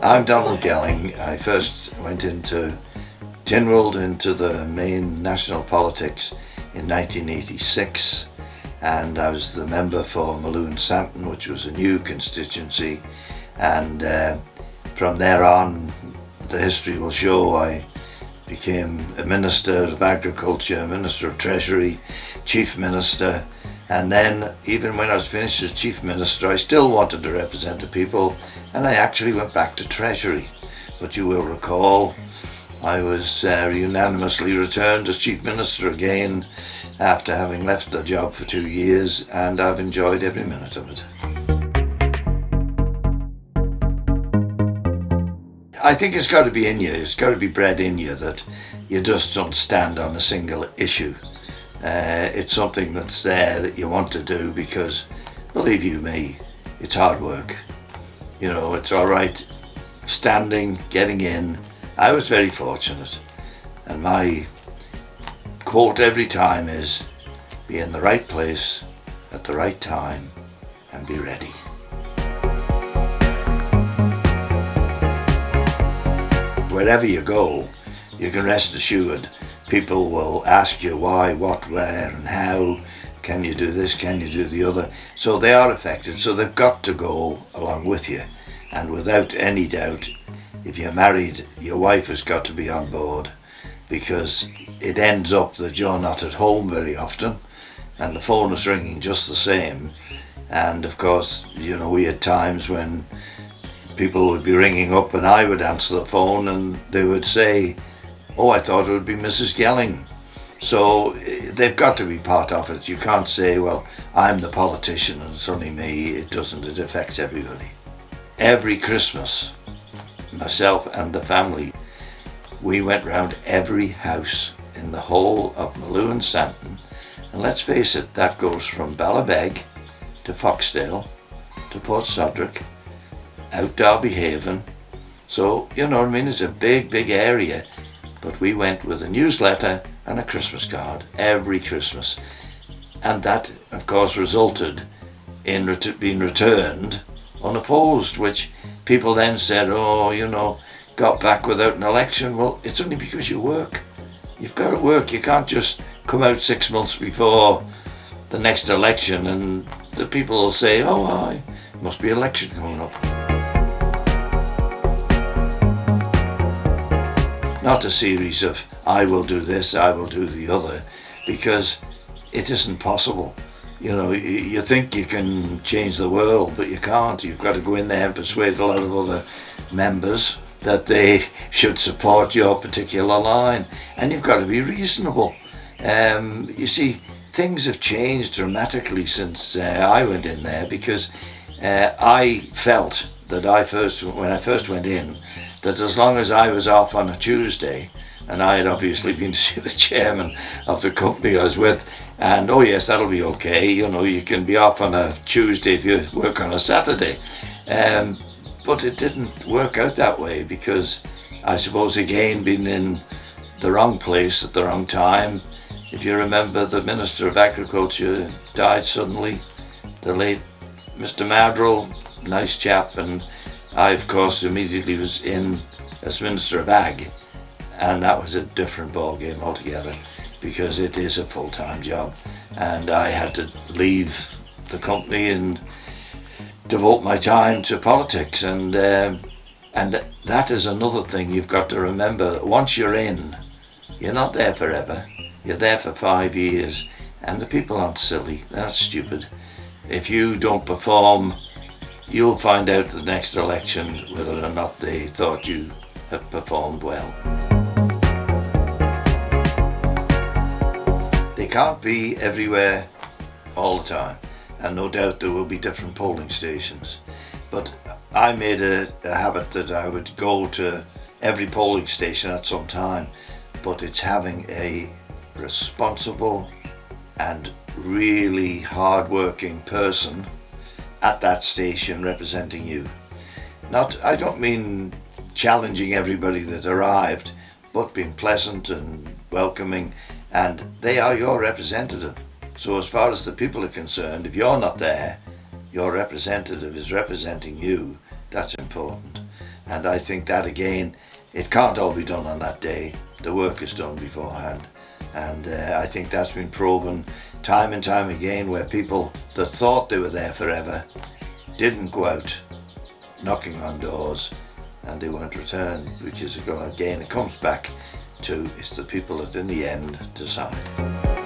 I'm Donald Gelling. I first went into Tynwald, into the main national politics in 1986, and I was the member for Malone Santon, which was a new constituency, and from there on the history will show I became a Minister of Agriculture, Minister of Treasury, Chief Minister, and then even when I was finished as Chief Minister I still wanted to represent the people, and I actually went back to Treasury. But you will recall I was unanimously returned as Chief Minister again after having left the job for 2 years, and I've enjoyed every minute of it. I think it's got to be in you, it's got to be bred in you that you just don't stand on a single issue. It's something that's there that you want to do because, believe you me, it's hard work. You know, it's all right standing, getting in. I was very fortunate, and my quote every time is, be in the right place at the right time and be ready. Wherever you go, you can rest assured people will ask you why, what, where and how. Can you do this, can you do the other? So they are affected, so they've got to go along with you. And without any doubt, if you're married, your wife has got to be on board, because it ends up that you're not at home very often and the phone is ringing just the same. And of course, you know, we had times when people would be ringing up and I would answer the phone and they would say, oh, I thought it would be Mrs. Gelling. So they've got to be part of it. You can't say, well, I'm the politician and it's only me. It doesn't, it affects everybody. Every Christmas, myself and the family, we went round every house in the whole of Malone Santon, and let's face it, that goes from Ballabeg to Foxdale to Port Sodrick, out Derby Haven. So, you know what I mean, it's a big area, but we went with a newsletter and a Christmas card every Christmas, and that of course resulted in being returned unopposed, which people then said, oh, you know, got back without an election. Well, it's only because you work. You've got to work. You can't just come out 6 months before the next election and the people will say, oh, aye, must be election coming up. Not a series of I will do this, I will do the other, because it isn't possible. You know, you think you can change the world, but you can't. You've got to go in there and persuade a lot of other members that they should support your particular line, and you've got to be reasonable. You see, things have changed dramatically since I went in there, because I felt that when I first went in, that as long as I was off on a Tuesday, and I had obviously been to see the chairman of the company I was with, and oh yes, that'll be okay, you know, you can be off on a Tuesday if you work on a Saturday. But it didn't work out that way, because I suppose again being in the wrong place at the wrong time. If you remember, the Minister of Agriculture died suddenly, the late Mr. Madrell, nice chap, and I of course immediately was in as Minister of Ag, and that was a different ball game altogether, because it is a full-time job, and I had to leave the company and devote my time to politics, and that is another thing you've got to remember. Once you're in, you're not there forever. You're there for 5 years, and the people aren't silly, they're not stupid. If you don't perform, you'll find out the next election whether or not they thought you had performed well. They can't be everywhere all the time, and no doubt there will be different polling stations. But I made a habit that I would go to every polling station at some time, but it's having a responsible and really hard-working person at that station representing you. I don't mean challenging everybody that arrived, but being pleasant and welcoming, and they are your representative. So as far as the people are concerned, if you're not there, your representative is representing you. That's important. And I think that again, it can't all be done on that day. The work is done beforehand. And I think that's been proven time and time again, where people that thought they were there forever didn't go out knocking on doors and they weren't returned, which is, again, it comes back to, it's the people that in the end decide.